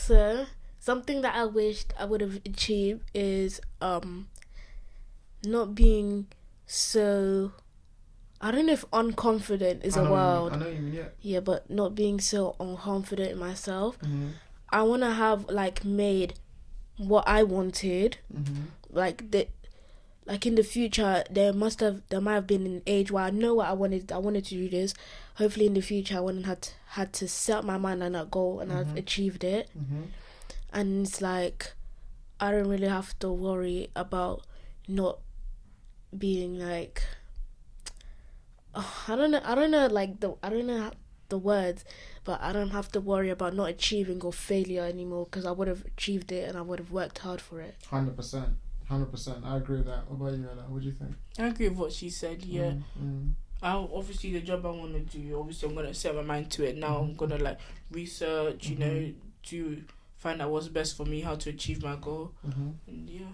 So something that I wished I would have achieved is not being so, I don't know if unconfident is a word. I know you mean, yeah. Yeah, but not being so unconfident in myself. Mm-hmm. I want to have made what I wanted. Mm-hmm. Like in the future, there might have been an age where I know what I wanted. I wanted to do this. Hopefully, in the future, I wouldn't had to set my mind on that goal, and I've achieved it. Mm-hmm. And it's like I don't really have to worry about not being like. Oh, I don't know the words, but I don't have to worry about not achieving or failure anymore because I would have achieved it and I would have worked hard for it. 100%. I agree with that. What about you, Ella? What do you think? I agree with what she said. Yeah. Obviously the job I want to do. Obviously I'm gonna set my mind to it now. I'm gonna research. You know, to find out what's best for me, how to achieve my goal. And yeah.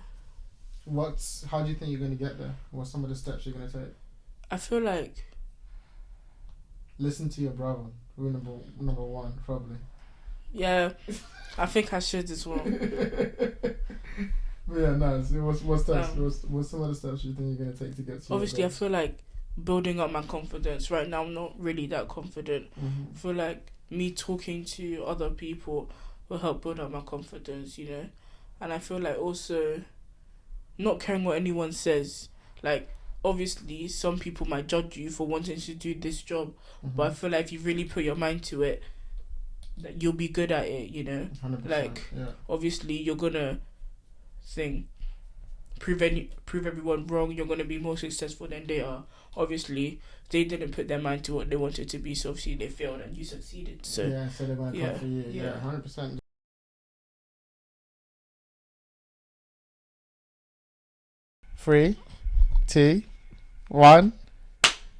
How do you think you're gonna get there? What's some of the steps you're gonna take? I feel like listen to your brother. Rule number one, probably. Yeah, I think I should as well. But yeah, nice. What steps? What's some of the steps you think you're gonna take to get to? Obviously, I feel like building up my confidence. Right now, I'm not really that confident. I feel like me talking to other people will help build up my confidence. You know, and I feel like also not caring what anyone says. Like, obviously, some people might judge you for wanting to do this job, but I feel like if you really put your mind to it, that you'll be good at it. You know, 100%, obviously, you're gonna prove everyone wrong. You're gonna be more successful than they are. Obviously, they didn't put their mind to what they wanted to be, so obviously they failed and you succeeded. So so they're gonna come for you. Yeah, 100%. 3, 2, 1.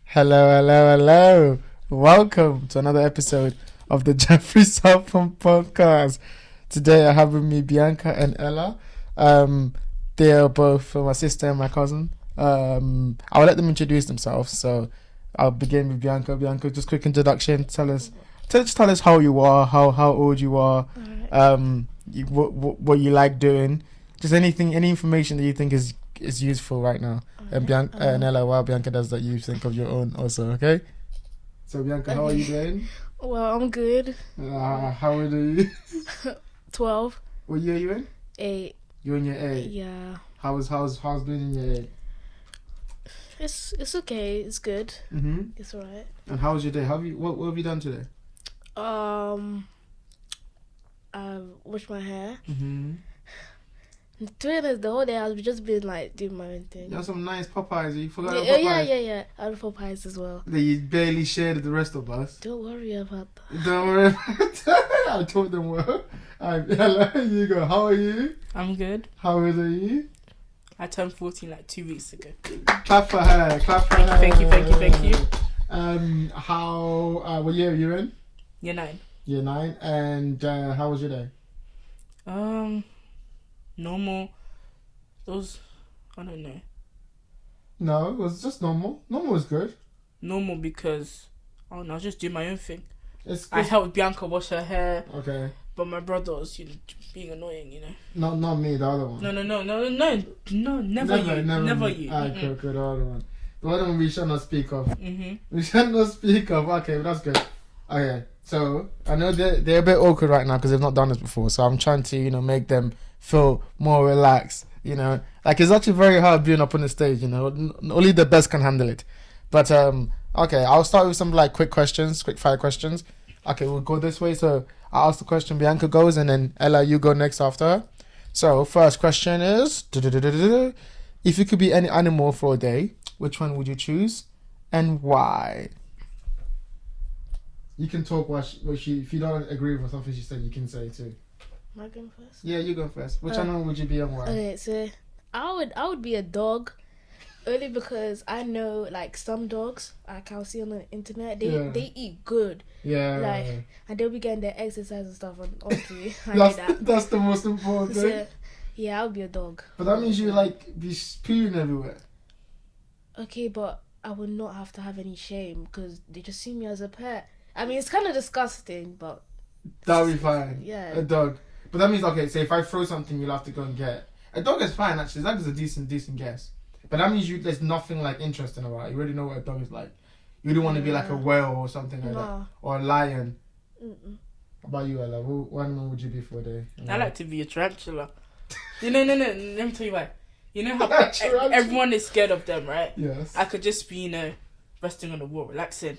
Hello. Welcome to another episode of the Jeoffrey Sarpong podcast. Today I have with me Bianca and Ella. They are both my sister and my cousin. I'll let them introduce themselves. So I'll begin with Bianca. Bianca, just quick introduction. Tell us how you are, how old you are, what you like doing. Just any information that you think is useful right now. And Bianca and Ella, while Bianca does that, you think of your own also, okay? So Bianca, how are you doing? Well, I'm good. How old are you? 12. What year are you in? 8. You're in your 8? Yeah. How's being in your 8? It's okay. It's good. It's alright. And how was your day? What have you done today? I washed my hair. To be honest, the whole day I've just been doing my own thing. You have some nice Popeyes. You forgot about Popeyes? Yeah. I had Popeyes as well. That you barely shared with the rest of us. Don't worry about that. Don't worry about that. I told them well. Hello, you go. How are you? I'm good. How old are you? I turned 14 2 weeks ago. Clap for her. Thank you. What year are you in? Year 9. Year 9. And how was your day? Normal. I don't know. No, it was just normal. Normal was good. Normal because I was just doing my own thing. I helped Bianca wash her hair. Okay. But my brother was, being annoying, Not me, the other one. No, never you. Alright, cool, the other one. The other one we shall not speak of. We shall not speak of. Okay, that's good. Okay, so I know they're a bit awkward right now because they've not done this before. So I'm trying to, make them feel more relaxed. It's actually very hard being up on the stage. Only the best can handle it. But okay, I'll start with some quick fire questions. Okay, we'll go this way. So I'll ask the question, Bianca goes, and then Ella, you go next after her. So first question is, if you could be any animal for a day, which one would you choose and why? You can talk if you don't agree with something she said, you can say too. Am I going first? Yeah, you go first. Which animal would you be and why? Okay, so I would be a dog. Only because I know some dogs I'll see on the internet, they eat good. Yeah. And they'll be getting their exercise and stuff, and honestly I like that. That's the most important thing. So, yeah, I'll be a dog. But that means you be spewing everywhere. Okay, but I would not have to have any shame because they just see me as a pet. I mean, it's kind of disgusting, but that'll be fine. Yeah. A dog. But that means, okay, say if I throw something, you'll have to go and get. A dog is fine, actually. That is a decent guess. But that means there's nothing, like, interesting about it. You already know what a dog is like. You don't want to be like a whale or something like that. Or a lion. Mm-mm. How about you, Ella? What animal would you be for a day? I like to be a tarantula. No. Let me tell you why. You know how Tarantula. everyone is scared of them, right? Yes. I could just be, resting on the wall, relaxing.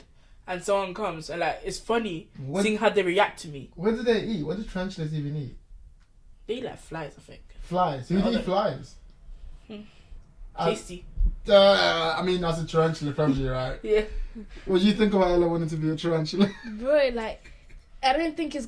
And someone comes and, like, it's funny seeing how they react to me. What do they eat? What do tarantulas even eat? They eat like flies, I think. Flies. Who eat flies? Tasty. I mean, as a tarantula, probably, right? Yeah. What do you think about Ella wanting to be a tarantula? Bro, like, I don't think you're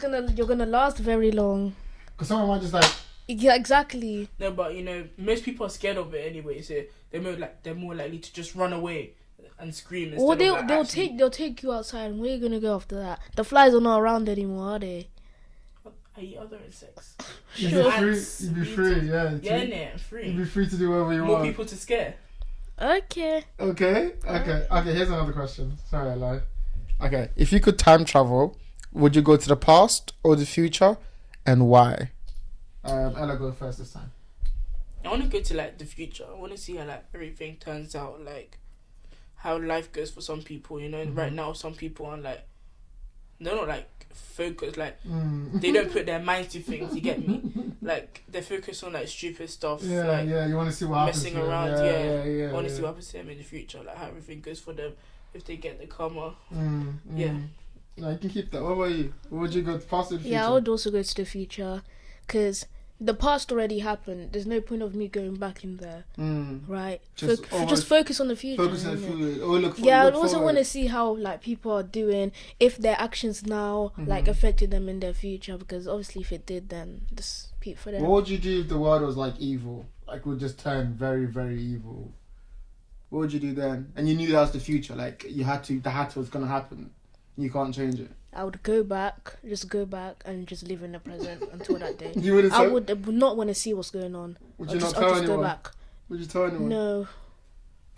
gonna last very long. Because someone might just like... Yeah, exactly. No, but, most people are scared of it anyway, so they're more likely to just run away and scream instead Or of, they'll take you outside, and where are you gonna go after that? The flies are not around anymore, are they? I eat other insects. You'd be free, yeah. Free. You'd be free to do whatever you want. More people to scare. Okay. Okay, here's another question. Sorry, I lied. Okay, if you could time travel, would you go to the past or the future, and why? Ella, go first this time. I want to go to, like, the future. I want to see how, like, everything turns out, like, how life goes for some people, Right now, some people are, like, they're not, like, focused, like, they don't put their minds to things, you get me? Like, they're focused on, like, stupid stuff. Yeah, you want to see what happens messing to them. around, Yeah, I want to see what happens to them in the future, like, how everything goes for them, if they get the karma. Yeah. No, you can keep that. What about you? What would you go to past or the future? Yeah, I would also go to the future, because the past already happened. There's no point of me going back in there, right? Just focus on the future. Focus on the future. I also want to see how, like, people are doing, if their actions now like affected them in their future. Because obviously, if it did, then just peep for them. What would you do if the world was like evil? Like, would just turn very, very evil. What would you do then? And you knew that was the future. Like, that was gonna happen. You can't change it. I would go back and just live in the present until that day. I would not want to see what's going on. Would you not tell anyone? Go back. Would you tell anyone? No.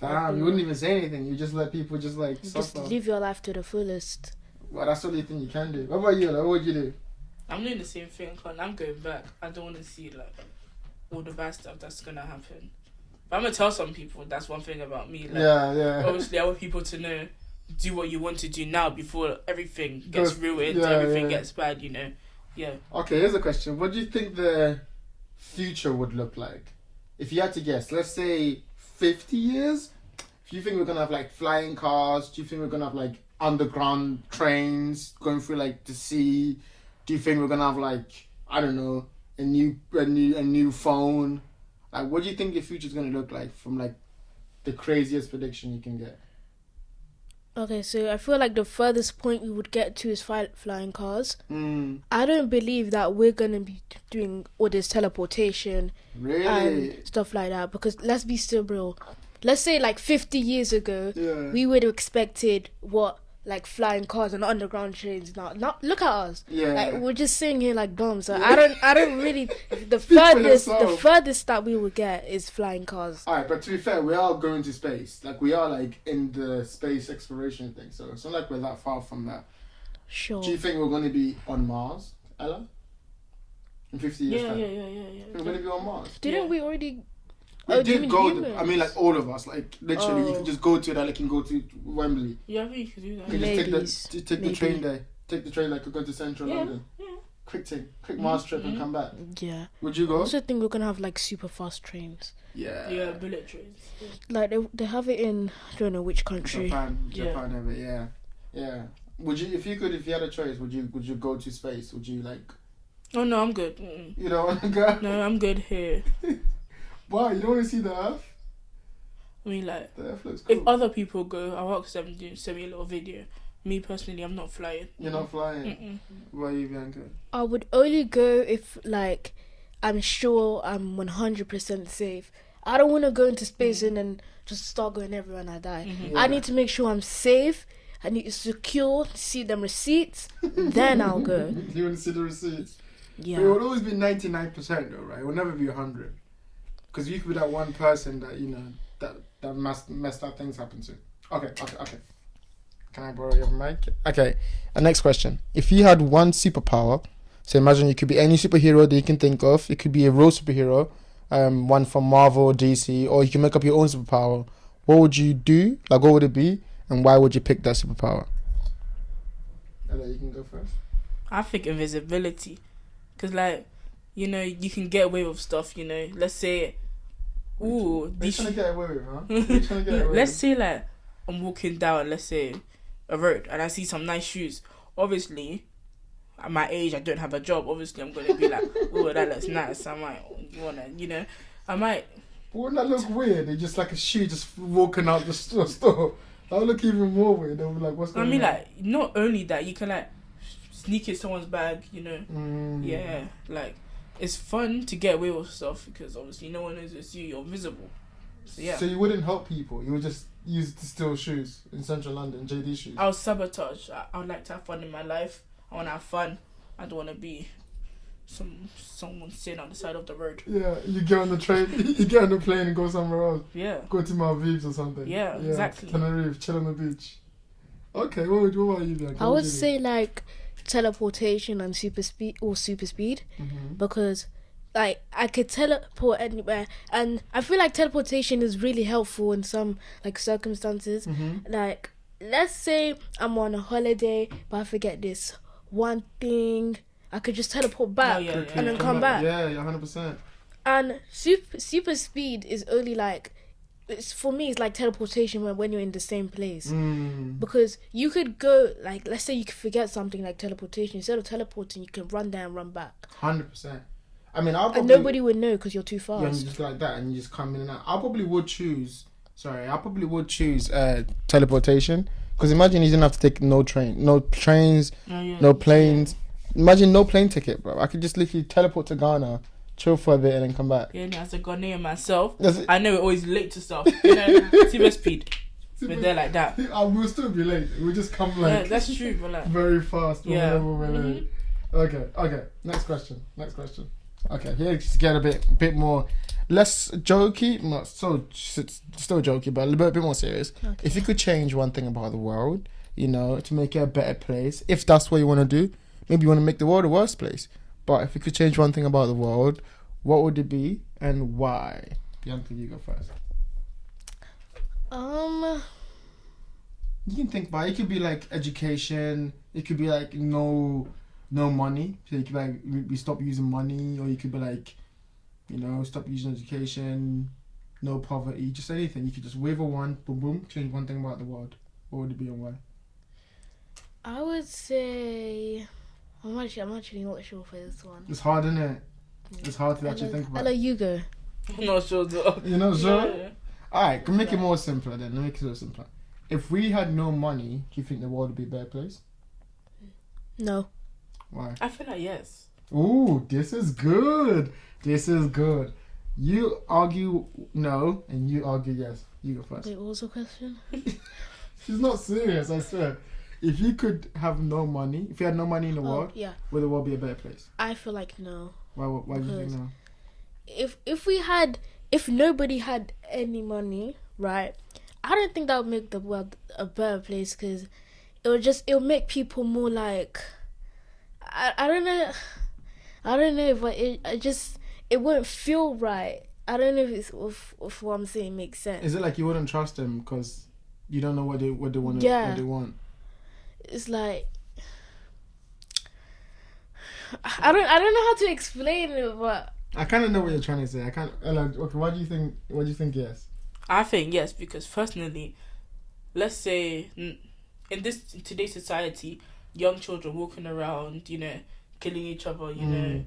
Damn, you wouldn't even say anything. You just let people just like suffer. Just live your life to the fullest. Well, that's the only thing you can do. What about you? Like, what would you do? I'm doing the same thing. I'm going back. I don't want to see, like, all the bad stuff that's gonna happen. But I'm gonna tell some people. That's one thing about me. Like, yeah. Obviously, I want people to know. Do what you want to do now before everything gets ruined, everything gets bad, Yeah. Okay, here's a question. What do you think the future would look like? If you had to guess, let's say 50 years? Do you think we're going to have, like, flying cars? Do you think we're going to have, like, underground trains going through, like, the sea? Do you think we're going to have, like, I don't know, a new phone? Like, what do you think the future's going to look like from, like, the craziest prediction you can get? Okay, so I feel like the furthest point we would get to is flying cars. I don't believe that we're going to be doing all this teleportation and stuff like that, because let's be still real. Let's say like 50 years ago, we would have expected like flying cars and underground trains. Now look at us. Like, we're just sitting here like dumb. So I don't really. The furthest that we would get is flying cars. Alright, but to be fair, we are going to space. Like, we are like in the space exploration thing. So it's not like we're that far from that. Sure. Do you think we're going to be on Mars, Ella? In 50 years time? Yeah. We're going to be on Mars. Didn't we already? We did go. I mean, like, all of us. Like, literally, you can just go to that. Like, you can go to Wembley. Yeah, I think you could do that. You can just take the train there. Take the train, like, go to Central London. Yeah. Quick Mars trip and come back. Yeah. Would you go? I also think we're gonna have like super fast trains. Yeah, bullet trains. Like they have it in, I don't know which country. Japan have it. Yeah. Would you, if you had a choice, would you go to space? Would you like? Oh no, I'm good. You don't want to go? No, I'm good here. Why? You don't want to see the Earth? I mean, like, the Earth looks cool. If other people go, I'll ask them to send me a little video. Me personally, I'm not flying. You're not flying? Why are you, Bianca? I would only go if, like, I'm sure I'm 100% safe. I don't want to go into space and then just start going everywhere and I die. I need to make sure I'm safe. I need to secure, see them receipts. Then I'll go. You want to see the receipts? Yeah. But it would always be 99% though, right? It will never be 100. Because you could be that one person that, you know, that messed up things happen to. Okay. Can I borrow your mic? Okay. Next question. If you had one superpower, So imagine you could be any superhero that you can think of. It could be a real superhero, one from Marvel or DC, or you can make up your own superpower. What would you do? Like, what would it be? And why would you pick that superpower? Ella, you can go first. I think invisibility. Because, like, you know, you can get away with stuff, you know. Let's say, ooh. What are you trying to get away with, huh? What are you trying to get away Let's with? say, like, I'm walking down, let's say, a road, and I see some nice shoes. Obviously, at my age, I don't have a job. Obviously, I'm going to be like, oh, that looks nice. I might want to, you know, I might. Wouldn't that look weird? It's just like a shoe just walking out the store. That would look even more weird. They'll be like, what's going on? I mean, like, not only that, you can, like, sneak in someone's bag, you know. Yeah, like, it's fun to get away with stuff because obviously no one knows it's you. You're visible. So, yeah. So you wouldn't help people? You would just use to steal shoes in central London, JD shoes? I'll sabotage. I would like to have fun in my life. I want to have fun. I don't want to be someone sitting on the side of the road. Yeah, you get on the train, you get on the plane and go somewhere else. Yeah. Go to Maldives or something. Yeah, exactly. Tenerife, chill on the beach. Okay, what about you, Bianca? I would say like teleportation and super speed because like I could teleport anywhere, and I feel like teleportation is really helpful in some like circumstances. Like let's say I'm on a holiday but I forget this one thing, I could just teleport back and then come back. Yeah, 100%. And super speed is only like, for me it's like teleportation when you're in the same place, because you could go, like let's say you could forget something like teleportation, instead of teleporting you can run there and run back 100%. I mean, and nobody would know because you're too fast. Yeah, and just like that, and you just come in and out. I probably would choose teleportation, because imagine you didn't have to take no trains, no planes. Imagine no plane ticket, bro. I could just literally teleport to Ghana, chill for a bit, and then come back. Yeah, and as a Ghanaian myself, I know we're always late to stuff. You know, super speed. We're there like that. We'll still be late. We'll just come like. Yeah, that's true. But like, very fast. Yeah. We're late. Okay. Next question. Okay, here just get a bit more, less jokey, not so still jokey, but a little bit more serious. Okay. If you could change one thing about the world, you know, to make it a better place, if that's what you want to do, maybe you want to make the world a worse place. But if you could change one thing about the world, what would it be and why? Bianca, you go first. You can think about it. It could be like education. It could be like no money. So you could like we stop using money, or you could be like, you know, stop using education, no poverty, just anything. You could just wave a wand, boom boom, change one thing about the world. What would it be and why? I would say I'm actually not sure for this one. It's hard, isn't it? It's hard to actually think about. Hello, you go. I'm not sure though. You're not sure? Yeah. Alright, can make it more simpler then. Let me make it so simpler. If we had no money, do you think the world would be a better place? No. Why? I feel like yes. Ooh, this is good. You argue no, and you argue yes. You go first. Wait, what was the question? She's not serious, I swear. If you could have no money, if you had no money in the world, yeah, would the world be a better place? I feel like no. Why do you think no? If nobody had any money, right, I don't think that would make the world a better place, because it'll make people more like, I don't know but it won't feel right. I don't know if what I'm saying makes sense. Is it like you wouldn't trust them because you don't know what they want? What they want? It's like, I don't know how to explain it, but I kind of know what you're trying to say. I can't. Okay, why do you think yes? I think yes, because personally, let's say in today's society, young children walking around, you know, killing each other, you know,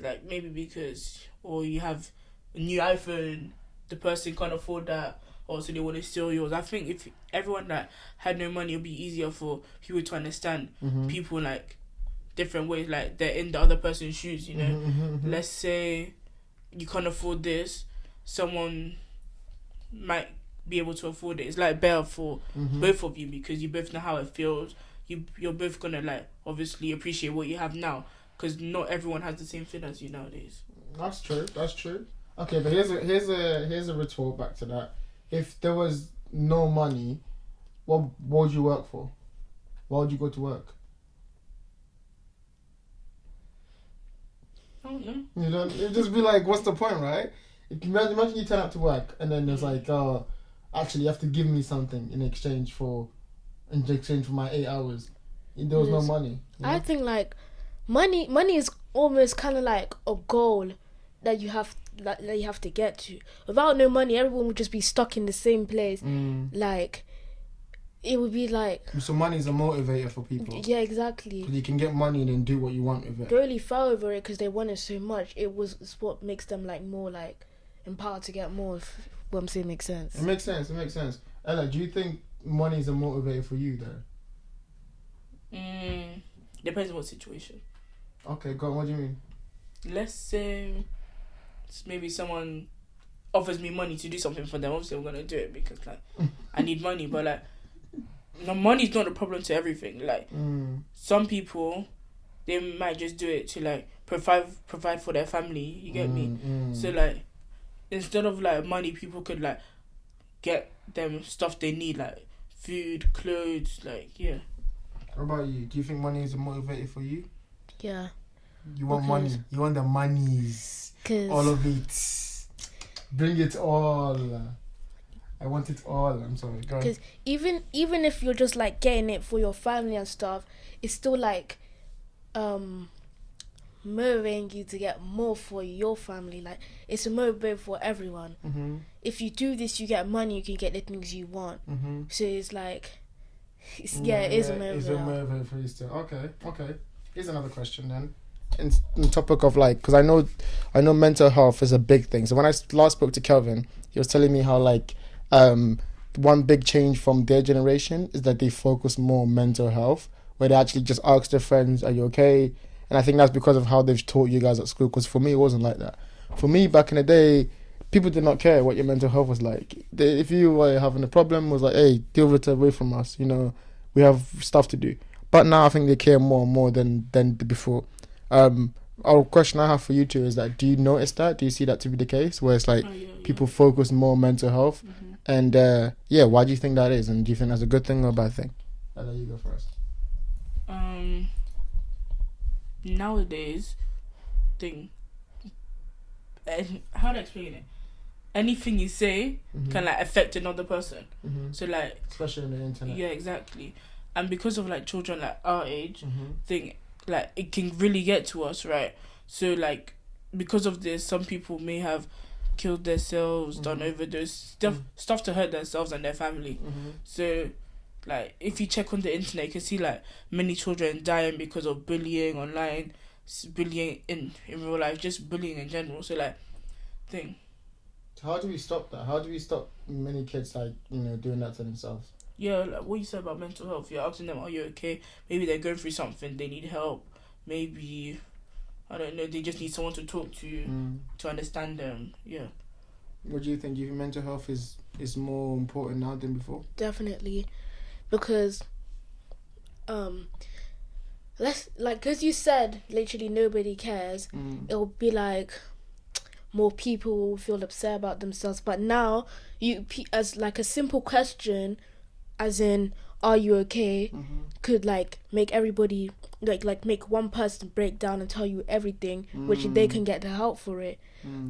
like maybe because, or you have a new iPhone, the person can't afford that, or so they want to steal yours. I think if everyone that had no money, it would be easier for people to understand people like different ways, like they're in the other person's shoes, you know. Let's say you can't afford this, someone might be able to afford it. It's like better for both of you, because you both know how it feels. You're both gonna like obviously appreciate what you have now, because not everyone has the same thing as you nowadays. That's true. Okay, but here's a retort back to that. If there was no money, what would you work for? Why would you go to work? don't know. You don't. It'd just be like, what's the point, right? Imagine you turn up to work and then there's like, oh, actually, you have to give me something in exchange for my 8 hours. There was no money. You know? I think like money is almost kind of like a goal that you have to get to. Without no money, everyone would just be stuck in the same place. Like it would be like. So money is a motivator for people. Yeah, exactly. Because you can get money and then do what you want with it. They really fell over it because they wanted so much. It's what makes them like more like empowered to get more. If what I'm saying makes sense. It makes sense. Ella, do you think money is a motivator for you though? Depends on what situation. Okay, go on. What do you mean? Let's say maybe someone offers me money to do something for them. Obviously, I'm gonna do it because like I need money. But like, no, money's not a problem to everything. Like some people, they might just do it to like provide for their family. You get me? So like, instead of like money, people could like get them stuff they need, like food, clothes, like yeah. What about you? Do you think money is a motivator for you? Yeah. You want money. You want the monies. All of it. Bring it all. I want it all. I'm sorry. Go on. Because even if you're just like getting it for your family and stuff, it's still like motivating you to get more for your family. Like it's a motivator for everyone. If you do this, you get money. You can get the things you want. So it's like. It is a motivator. It's a motivator for you still. Okay. Here's another question then. In topic of like, because I know mental health is a big thing. So when I last spoke to Kelvin, he was telling me how like one big change from their generation is that they focus more on mental health, where they actually just ask their friends, "Are you okay?" And I think that's because of how they've taught you guys at school. Because for me, it wasn't like that. For me, back in the day, people did not care what your mental health was like. If you were having a problem, it was like, hey, deal with it away from us. You know, we have stuff to do. But now I think they care more and more than before. Our question I have for you two is that, do you notice that? Do you see that to be the case? Where it's like people focus more on mental health? And why do you think that is? And do you think that's a good thing or a bad thing? I'll let you go first. Nowadays, how to explain it? Anything you say can like affect another person. So like, especially on the internet. Yeah, exactly. And because of like children like our age, like it can really get to us, right? So like, because of this, some people may have killed themselves, done overdose, stuff to hurt themselves and their family. So like, if you check on the internet, you can see like many children dying because of bullying online, bullying in real life, just bullying in general. So like, how do we stop that? How do we stop many kids like, doing that to themselves? Yeah, like what you said about mental health. You're asking them, are you okay? Maybe they're going through something, they need help. Maybe, I don't know, they just need someone to talk to understand them. Yeah. What do you think? Do you think mental health is more important now than before? Definitely. Because because you said literally nobody cares. It'll be like more people will feel upset about themselves. But now as like a simple question, as in, are you okay, could like make everybody like make one person break down and tell you everything, which they can get the help for it.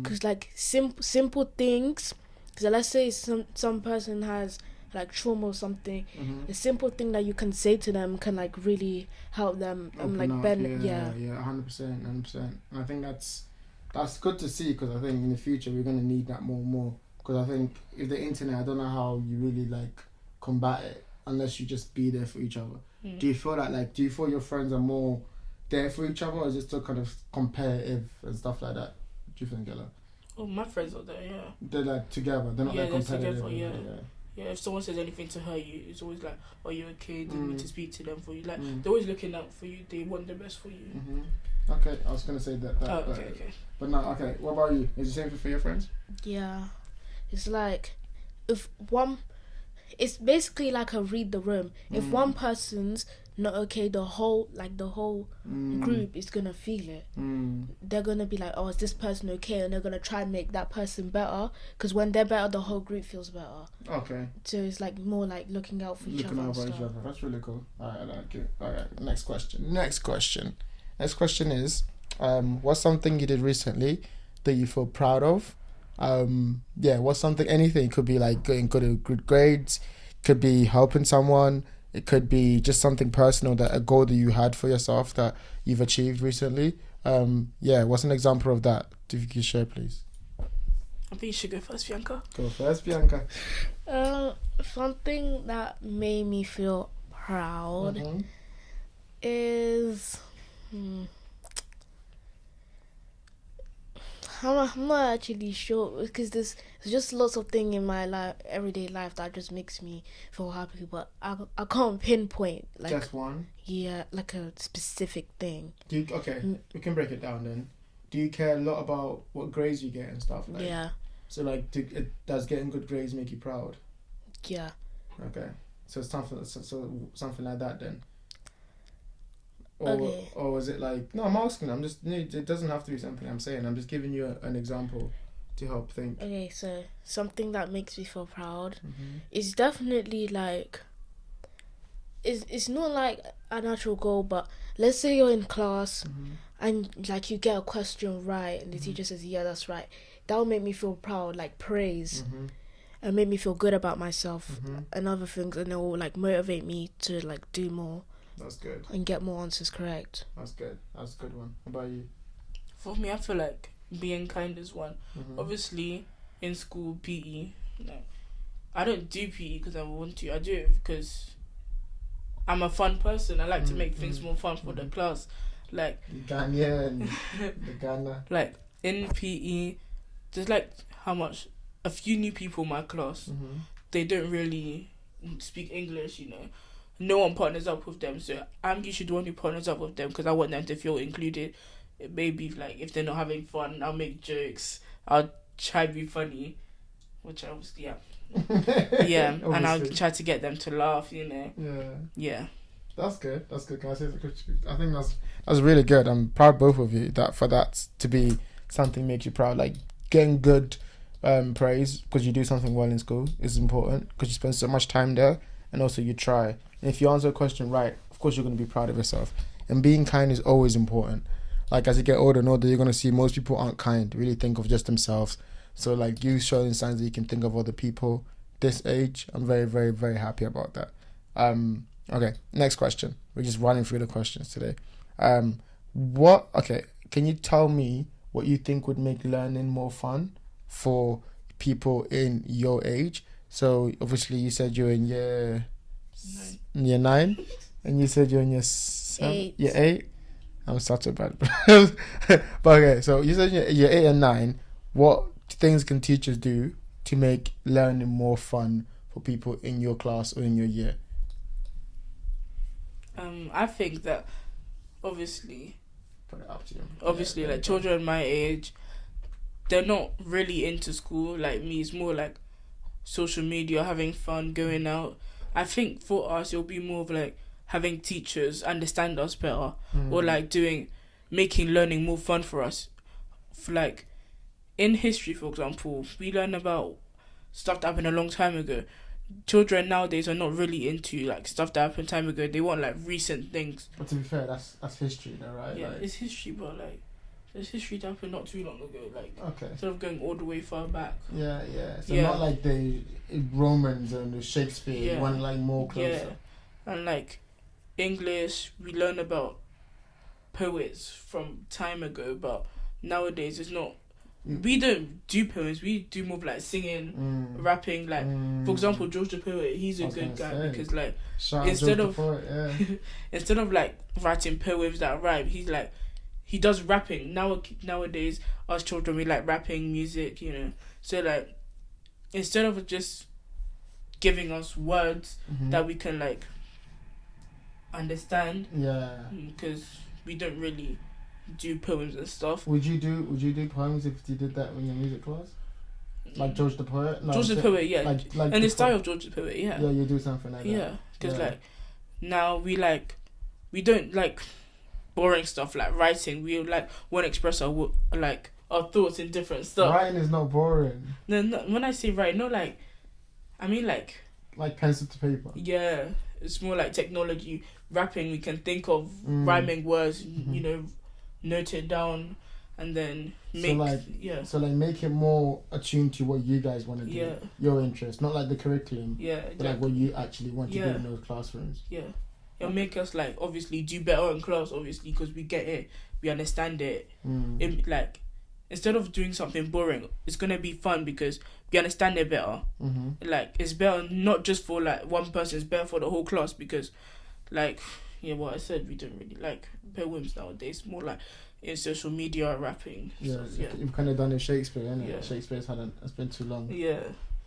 Because like simple things, because let's say some person has like trauma or something, a simple thing that you can say to them can like really help them and like bend. Yeah, 100%. And I think that's good to see, because I think in the future we're gonna need that more and more. Because I think if the internet, I don't know how you really like combat it unless you just be there for each other. Do you feel do you feel your friends are more there for each other, or is it still kind of competitive and stuff like that? Do you think, Ella? Oh, my friends are there, yeah. They're like together, they're not like competitive. Together, yeah, if someone says anything to hurt you, it's always like, are you okay? Do you need to speak to them for you? Like, they're always looking out for you. They want the best for you. Okay, I was going to say that. Okay. But no, okay, what about you? Is the same for your friends? Yeah. It's like, it's basically like a read the room. If one person's not okay, the whole group is gonna feel it. They're gonna be like, oh, is this person okay? And they're gonna try and make that person better, because when they're better, the whole group feels better. Okay. So it's like more like looking out for each other. Looking out for each other. That's really cool. Alright, I like it. Alright, next question. Next question is, What's something you did recently that you feel proud of? What's something, anything. It could be like getting good grades, could be helping someone, it could be just something personal, that a goal that you had for yourself that you've achieved recently. What's an example of that? If you could share, please. I think you should go first, Bianca. Go first, Bianca. Something that made me feel proud is I'm not actually sure, because there's just lots of things in my life, everyday life, that just makes me feel happy, but I can't pinpoint like Just one. Yeah, like a specific thing. We can break it down then. Do you care a lot about what grades you get and stuff? Like, yeah. So like, does getting good grades make you proud? Yeah. Okay. So it's something like that then. Or was it like, no, I'm asking, it doesn't have to be something I'm saying, I'm just giving you an example to help think. Okay, so something that makes me feel proud is definitely like, it's not like a natural goal, but let's say you're in class and like you get a question right and the teacher says, yeah, that's right. That will make me feel proud, like praise, and make me feel good about myself and other things, and it will like motivate me to like do more. That's good. And get more answers correct. That's good. That's a good one. How about you? For me, I feel like being kind is one. Obviously, in school, PE, I don't do PE because I want to. I do it because I'm a fun person. I like to make things more fun for the class. Like Ghana and the Ghana. Like in PE, there's like a few new people in my class. They don't really speak English, No one partners up with them, so I'm usually the one who partners up with them because I want them to feel included. Maybe like if they're not having fun, I'll make jokes. I'll try to be funny, which I was and I'll try to get them to laugh. Yeah. That's good. Can I say that? I think that's really good. I'm proud of both of you for that to be something makes you proud. Like getting good praise because you do something well in school is important because you spend so much time there, and also you try. And if you answer a question right, of course you're going to be proud of yourself. And being kind is always important. Like as you get older and older, you're going to see most people aren't kind, really think of just themselves. So like you showing signs that you can think of other people this age, I'm very, very, very happy about that. Okay, next question. We're just running through the questions today. Can you tell me what you think would make learning more fun for people in your age? So obviously you said you're in year 9, and you said you're in year 7, year 8. I'm such a bad but okay, so you said you're 8 and 9. What things can teachers do to make learning more fun for people in your class or in your year? I think that obviously Put it up to you. Obviously, like children my age, they're not really into school like me. It's more like social media, having fun, going out. I think for us, it'll be more of like having teachers understand us better, or like making learning more fun for us. Like in history, for example, we learn about stuff that happened a long time ago. Children nowadays are not really into like stuff that happened time ago. They want like recent things. But to be fair, that's history, though, right? Yeah, like, it's history, but like there's history that happened not too long ago. Like instead of going all the way far back. Yeah. So not like the Romans and the Shakespeare. Yeah. You want like more closer. Yeah, and like English, we learn about poets from time ago, but nowadays it's not. We don't do poems. We do more of like singing, rapping. Like for example, George the poet. He's a good guy because like instead of instead of like writing poems that rhyme, he does rapping. Nowadays, us children we like rapping music. So like instead of just giving us words that we can like understand. Yeah. Because we don't really do poems and stuff. Would you do poems if you did that in your music class? Like George the poet? No, George the poet, yeah. Like and the style of George the poet, yeah. Yeah, you do something like that. Yeah, because like now we don't like boring stuff like writing. We like want to express our thoughts in different stuff. Writing is not boring. No, when I say write, I mean like pencil to paper. Yeah, it's more like technology. Rapping, we can think of rhyming words, note it down, and then make So make it more attuned to what you guys want to do, your interest, not like the curriculum, but like what you actually want to do in those classrooms. Yeah, it'll make us like obviously do better in class, obviously, because we get it, we understand it. It like instead of doing something boring, it's gonna be fun because we understand it better. Like it's better not just for like one person, it's better for the whole class because, like, what I said, we don't really like poems nowadays. More like in social media rapping. You've kind of done it Shakespeare, innit? Yeah. Shakespeare's it's been too long. Yeah.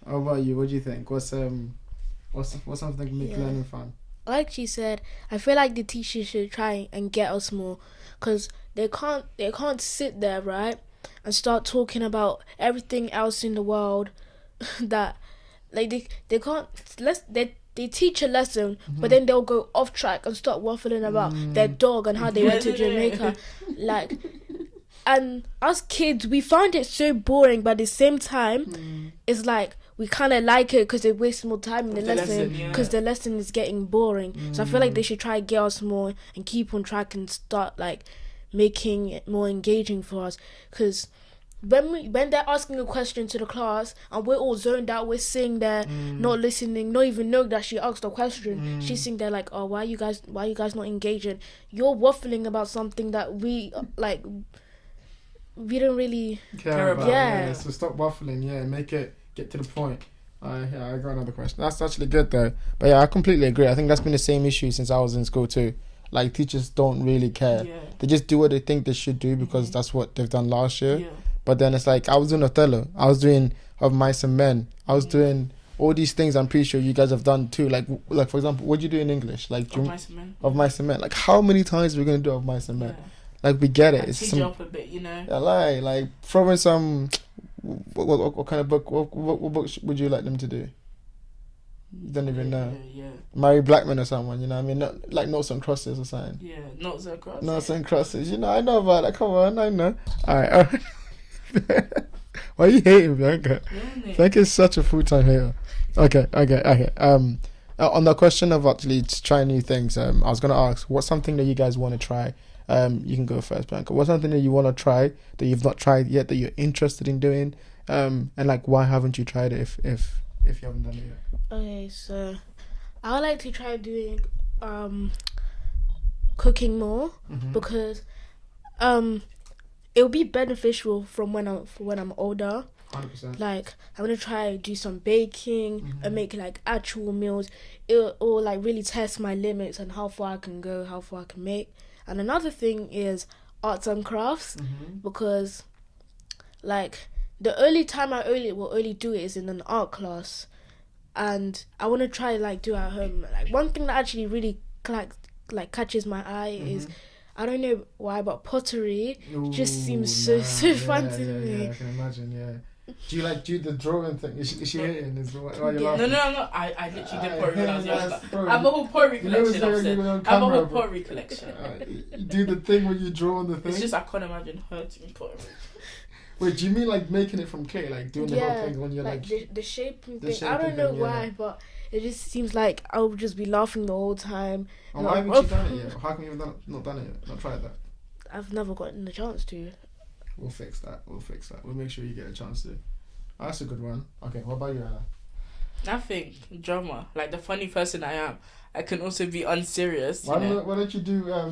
How about you? What do you think? What's something make learning fun? Like she said, I feel like the teachers should try and get us more, because they can't sit there, right, and start talking about everything else in the world that like they can't they teach a lesson, but then they'll go off track and start waffling about their dog and how they went to Jamaica. Like, and us kids, we find it so boring, but at the same time, it's like we kind of like it because it wastes more time in the lesson because the lesson is getting boring. So I feel like they should try to get us more and keep on track and start like making it more engaging for us, because when they're asking a question to the class and we're all zoned out, we're sitting there not listening, not even know that she asked a question. She's sitting there like, oh, why are you guys not engaging? You're waffling about something that we don't really care about. So stop waffling. Get to the point. I got another question. That's actually good though. But I completely agree. I think that's been the same issue since I was in school too. Like, teachers don't really care. They just do what they think they should do because that's what they've done last year. But then it's like, I was doing Othello, I was doing Of Mice and Men, I was doing all these things I'm pretty sure you guys have done too. Like for example, what do you do in English? Like Of Mice and Men. Of Mice and Men. Like, how many times are we going to do Of Mice and Men? Like, we get it. It's teach you up a bit, like throw in some... What kind of book? What book would you like them to do? You don't even know. Mary Blackman or someone, you know what I mean? Not, like Notes and Crosses or something. Yeah, Notes and Crosses. Notes and Crosses. You know, I know about that. Come on, I know. Alright. Why are you hating, Bianca? Bianca's such a full-time hater. Okay. On the question of actually trying new things, I was going to ask, what's something that you guys want to try? You can go first, Bianca. What's something that you want to try that you've not tried yet that you're interested in doing? And like, why haven't you tried it if you haven't done it yet? Okay, so I would like to try doing cooking more because it'll be beneficial for when I'm older. 100%. Like, I'm gonna try to do some baking and make like actual meals. It'll like really test my limits and how far I can go, how far I can make. And another thing is arts and crafts, because like the only time I will only do it is in an art class, and I want to try like do it at home. Like, one thing that actually really like catches my eye is, I don't know why, but pottery just seems so fun to me. Yeah, I can imagine. Do you like do the drawing thing? Is she hitting? Why you laughing? No, I'm not. I literally did pottery when I was younger. I have a whole pottery collection. I have a whole pottery collection. You do the thing when you draw on the thing? It's just I can't imagine hurting pottery. Wait, do you mean like making it from clay? Like doing the whole thing when you're like the shaping thing? I don't know why, but it just seems like I would just be laughing the whole time. And why haven't you done it yet? How come you've not done it yet? Not tried that? I've never gotten the chance to. We'll fix that. We'll make sure you get a chance to. Oh, that's a good one. Okay, what about you, Anna? I think drama. Like, the funny person I am, I can also be unserious. Why don't you do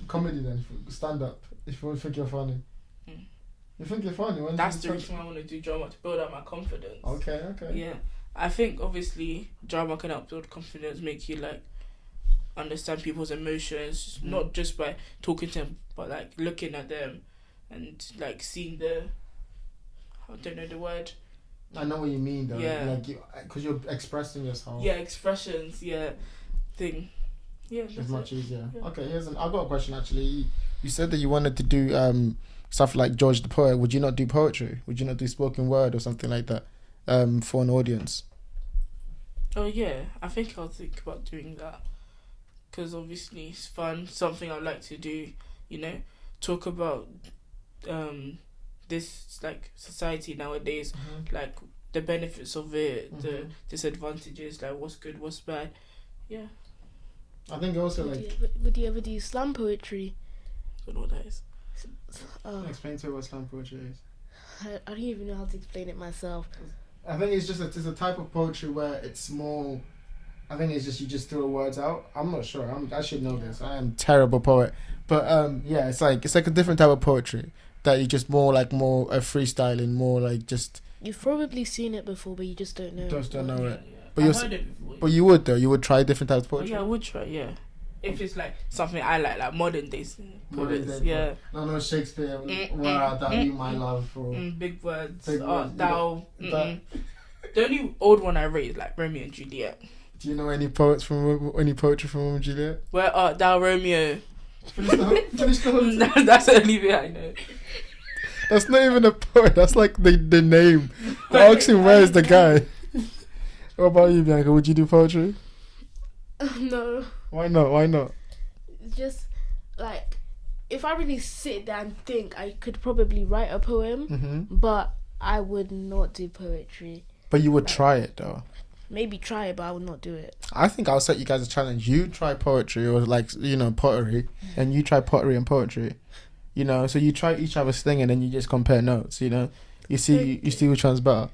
comedy then? Stand up. If you think you're funny. You think you're funny? That's the reason why I want to do drama, to build up my confidence. Okay. Yeah, I think obviously drama can help build confidence, make you like understand people's emotions, not just by talking to them, but like looking at them and like seeing I don't know the word. I know what you mean though. Yeah. Like, because you're expressing yourself. Yeah, expressions. Yeah, thing. Yeah, it's much easier. Yeah. Okay, I got a question actually. You said that you wanted to do stuff like George the Poet. Would you not do poetry? Would you not do spoken word or something like that for an audience? Oh yeah, I think I'll think about doing that, because obviously it's fun, something I'd like to do, talk about this like society nowadays, like the benefits of it, the disadvantages, like what's good, what's bad. Yeah. I think also would you ever do slam poetry? I don't know what that is. Explain to her what slam poetry is. I don't even know how to explain it myself. I think it's a type of poetry where it's more. I think it's just you just throw words out. I'm not sure. I should know this. I am a terrible poet, but yeah, it's like a different type of poetry that you just more freestyling, more like just. You've probably seen it before, but you just don't know. Just don't know it. Yeah. But I've heard it before. But you would though. You would try different types of poetry. Yeah, I would try. Yeah, if it's like something I like modern days poets. Yeah. No Shakespeare. Wow, that you my love for. Big words. Big words. Thou. The only old one I read is like Romeo and Juliet. Do you know any poetry from Romeo and Juliet? Where art thou, Romeo? Finish the whole That's the only bit I know. That's not even a poet. That's like the name. They're asking where is the guy. What about you, Bianca? Would you do poetry? No. Why not? Just like if I really sit there and think, I could probably write a poem, but I would not do poetry. But you would try it though. Maybe try it, but I would not do it. I think I'll set you guys a challenge. You try poetry or pottery, and you try pottery and poetry. So you try each other's thing and then you just compare notes. You see which one's better.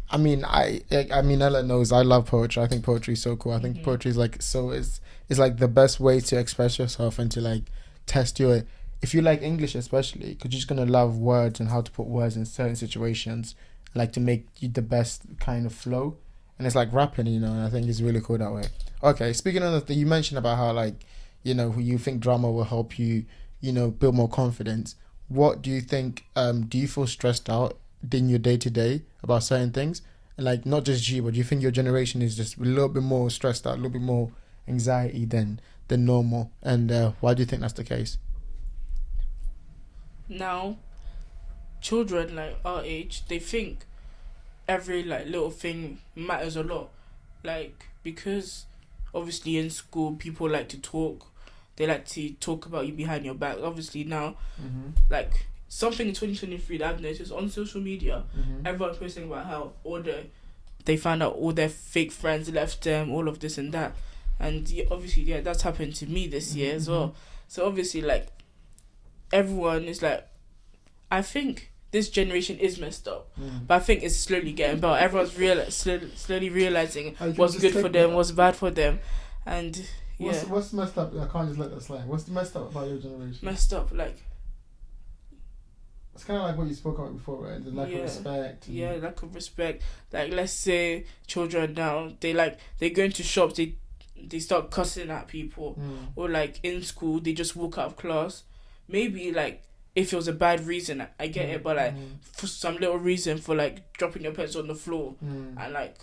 I mean Ella knows I love poetry. I think poetry is so cool. I think poetry is like it's like the best way to express yourself and to like test your. If you like English especially, because you're just gonna love words and how to put words in certain situations, like to make you the best kind of flow. And it's like rapping, and I think it's really cool that way. Okay, speaking of that, you mentioned about how like, you think drama will help you, build more confidence. What do you think? Do you feel stressed out in your day to day about certain things? And like not just you, but do you think your generation is just a little bit more stressed out, a little bit more anxiety than normal? And why do you think that's the case? Now, children like our age, they think every like little thing matters a lot, like because obviously in school people like to talk. They like to talk about you behind your back. Obviously now, like something in 2023 that I've noticed on social media, everyone's posting about how they found out all their fake friends left them, all of this and that, and obviously that's happened to me this year as well. So obviously like everyone is like, I think this generation is messed up, but I think it's slowly getting better. Everyone's slowly realizing what's good for them, what's bad for them, and yeah. What's messed up? I can't just let that slide. What's messed up about your generation? Messed up, like it's kind of like what you spoke about before, right? The lack of respect. Yeah, lack of respect. Like let's say children now, they go into shops, they start cussing at people, or like in school they just walk out of class. Maybe like if it was a bad reason, I get it, but like for some little reason for like dropping your pencil on the floor and like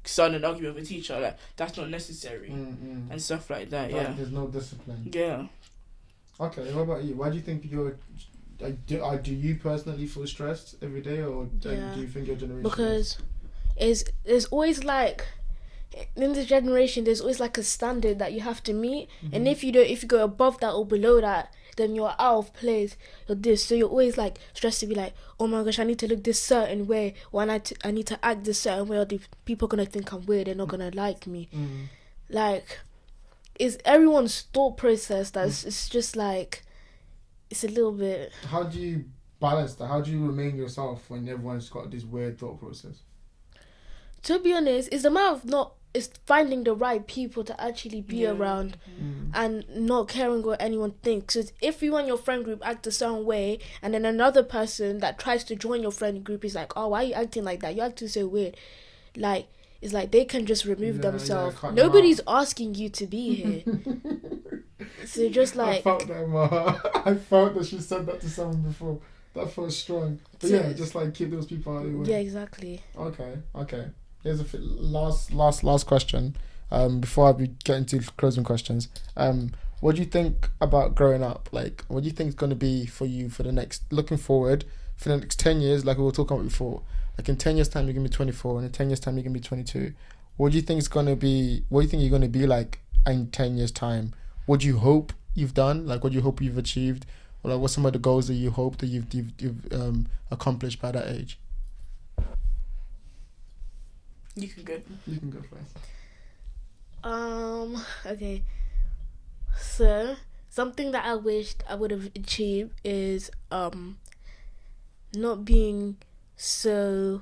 starting an argument with a teacher, like that's not necessary and stuff like that. Like, there's no discipline. Yeah. Okay, what about you? Why do you think you're? Do you personally feel stressed every day, or do you think your generation? Because there's always like in this generation, there's always like a standard that you have to meet, and if you go above that or below that, then you're out of place. You're this, so you're always like stressed to be like, oh my gosh, I need to look this certain way, or I need to act this certain way, or the people are gonna think I'm weird. They're not gonna like me. Like, it's everyone's thought process. It's just like, it's a little bit. How do you balance that? How do you remain yourself when everyone's got this weird thought process? To be honest, it's a matter of it's finding the right people to actually be around and not caring what anyone thinks. Because if you and your friend group act a certain way, and then another person that tries to join your friend group is like, oh, why are you acting like that? You're acting so weird. Like, it's like they can just remove themselves. Nobody's asking you to be here. So just like... I felt that in my heart. I felt that she said that to someone before. That felt strong. But yeah, just like keep those people out of the way. Yeah, exactly. Okay. Here's a last question. Before I get into closing questions, what do you think about growing up? Like, what do you think is going to be for you for the next, looking forward for the next 10 years? Like we were talking about before. Like in 10 years time you're gonna be 24, and in 10 years time you're gonna be 22. What do you think is gonna be? What do you think you're gonna be like in 10 years time? What do you hope you've done? Like, what do you hope you've achieved? Or like, what's some of the goals that you hope that you've accomplished by that age? You can go first. Okay. So something that I wished I would have achieved is not being so,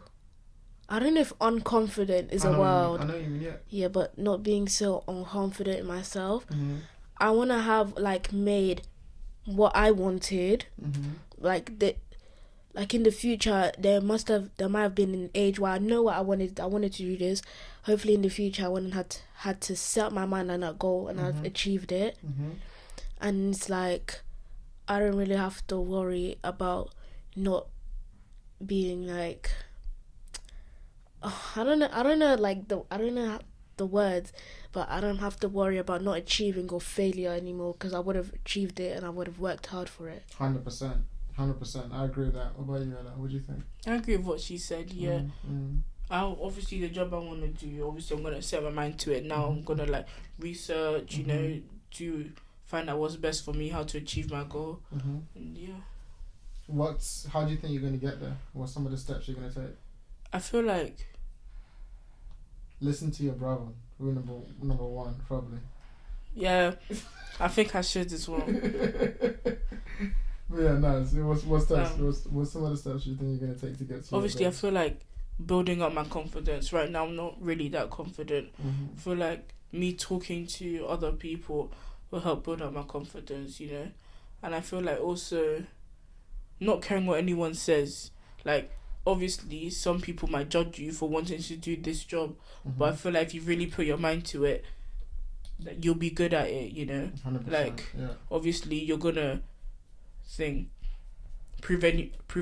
I don't know if unconfident is a word. I know you mean, yeah. Yeah, but not being so unconfident in myself. Mm-hmm. I want to have like made what I wanted. Mm-hmm. Like in the future, there might have been an age where I know what I wanted. I wanted to do this. Hopefully, in the future, I wouldn't had to set my mind on that goal, and I've achieved it. Mm-hmm. And it's like I don't really have to worry about not being like, I don't know like I don't know the words, but I don't have to worry about not achieving or failure anymore, because I would have achieved it and I would have worked hard for it. 100%. I agree with that. What about you, Ella? What do you think? I agree with what she said. Yeah. Obviously the job I want to do, obviously I'm gonna set my mind to it now. I'm gonna like research, you know, to find out what's best for me, how to achieve my goal. And yeah. How do you think you're gonna get there? What's some of the steps you're gonna take? I feel like listen to your brother. Rule number one, probably. Yeah, I think I should as well. But yeah, nice. What steps? What's some of the steps you think you're gonna take to get to? Obviously, I feel like building up my confidence. Right now, I'm not really that confident. I feel like me talking to other people will help build up my confidence, you know. And I feel like also not caring what anyone says. Like, obviously, some people might judge you for wanting to do this job, but I feel like if you really put your mind to it, that you'll be good at it, you know. 100%, like, obviously, you're gonna prove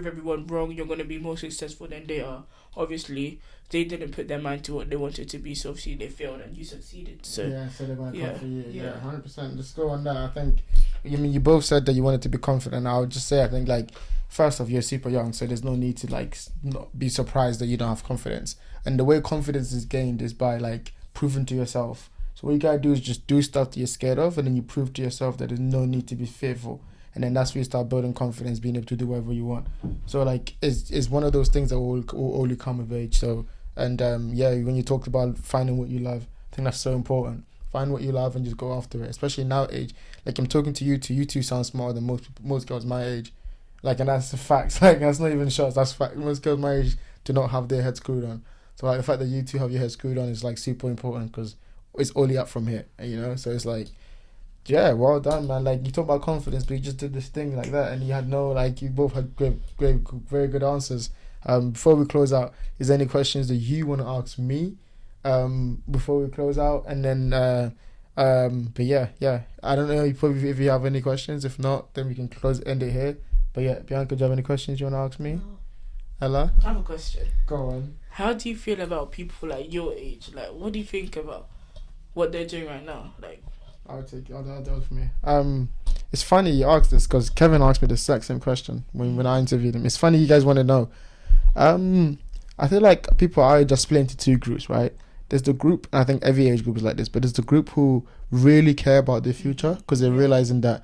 everyone wrong. You're gonna be more successful than they are. Obviously, they didn't put their mind to what they wanted to be, so obviously they failed and you succeeded. So so they're gonna come for you. 100%. Just go on that. I think. You both said that you wanted to be confident. I would just say, I think, like, first off, you're super young, so there's no need to like not be surprised that you don't have confidence. And the way confidence is gained is by like proving to yourself. So what you gotta do is just do stuff that you're scared of, and then you prove to yourself that there's no need to be fearful. And then that's where you start building confidence, being able to do whatever you want. So like it's one of those things that will only come with age. So and when you talked about finding what you love, I think that's so important. Find what you love and just go after it. Especially now age. Like, I'm talking to you two. You two sound smarter than most girls my age. Like, and that's a fact. Like, that's not even shots. That's fact. Most girls my age do not have their head screwed on. So like the fact that you two have your head screwed on is like super important, because it's only up from here. You know. So it's like, yeah, well done, man. Like, you talk about confidence, but you just did this thing like that, and you had you both had very good answers. Before we close out, is there any questions that you want to ask me? Before we close out, and then but yeah, I don't know if you have any questions. If not, then we can end it here. But yeah, Bianca, do you have any questions you want to ask me? No. Ella, I have a question. Go on. How do you feel about people like your age? Like, what do you think about what they're doing right now? Like, I'll do it for me. It's funny you asked this, because Kevin asked me the exact same question when I interviewed him. It's funny you guys want to know. I feel like people are just split into two groups, right? There's the group, and I think every age group is like this, but there's the group who really care about their future, because they're realizing that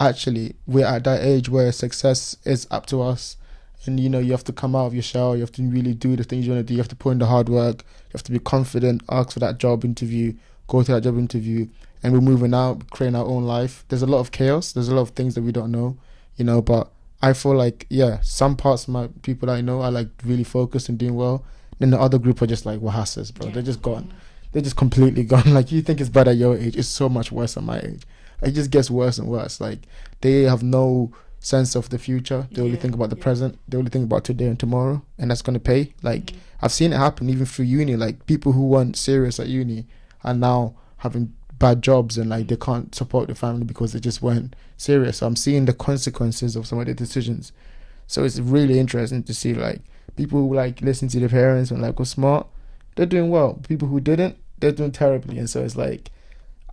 actually we're at that age where success is up to us, and you know, you have to come out of your shell, you have to really do the things you want to do, you have to put in the hard work, you have to be confident, ask for that job interview, go to that job interview, and we're moving out, creating our own life. There's a lot of chaos, there's a lot of things that we don't know, you know, but I feel like, some parts of my people that I know are like really focused and doing well. Then the other group are just like wahasas, bro. They're just gone. They're just completely gone. Like, you think it's bad at your age, it's so much worse at my age. It just gets worse and worse. Like, they have no sense of the future. They only think about the present. They only think about today and tomorrow, and that's gonna pay. Like, I've seen it happen even through uni. Like, people who weren't serious at uni are now having bad jobs, and like they can't support the family because they just weren't serious. So I'm seeing the consequences of some of their decisions. So it's really interesting to see, like, people who like listen to their parents and like were smart, they're doing well. People who didn't, they're doing terribly. And so it's like,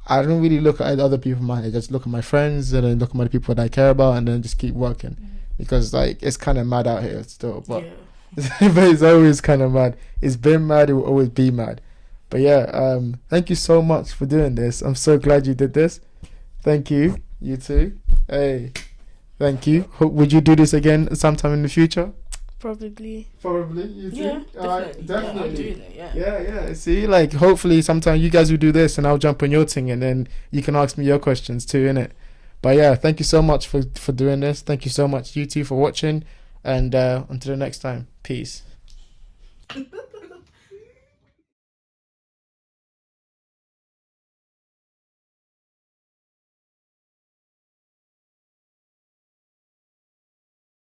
I don't really look at other people my age. I just look at my friends, and then look at my people that I care about, and then just keep working. Because like, it's kind of mad out here still, but it's always kind of mad. It's been mad, it will always be mad. But yeah, thank you so much for doing this. I'm so glad you did this. Thank you. You too. Hey, thank you. Would you do this again sometime in the future? Probably. You too? Yeah, definitely. Yeah, I'm doing it, Yeah. See, like, hopefully sometime you guys will do this, and I'll jump on your thing, and then you can ask me your questions too, innit? But yeah, thank you so much for doing this. Thank you so much, you two, for watching. And until the next time, peace.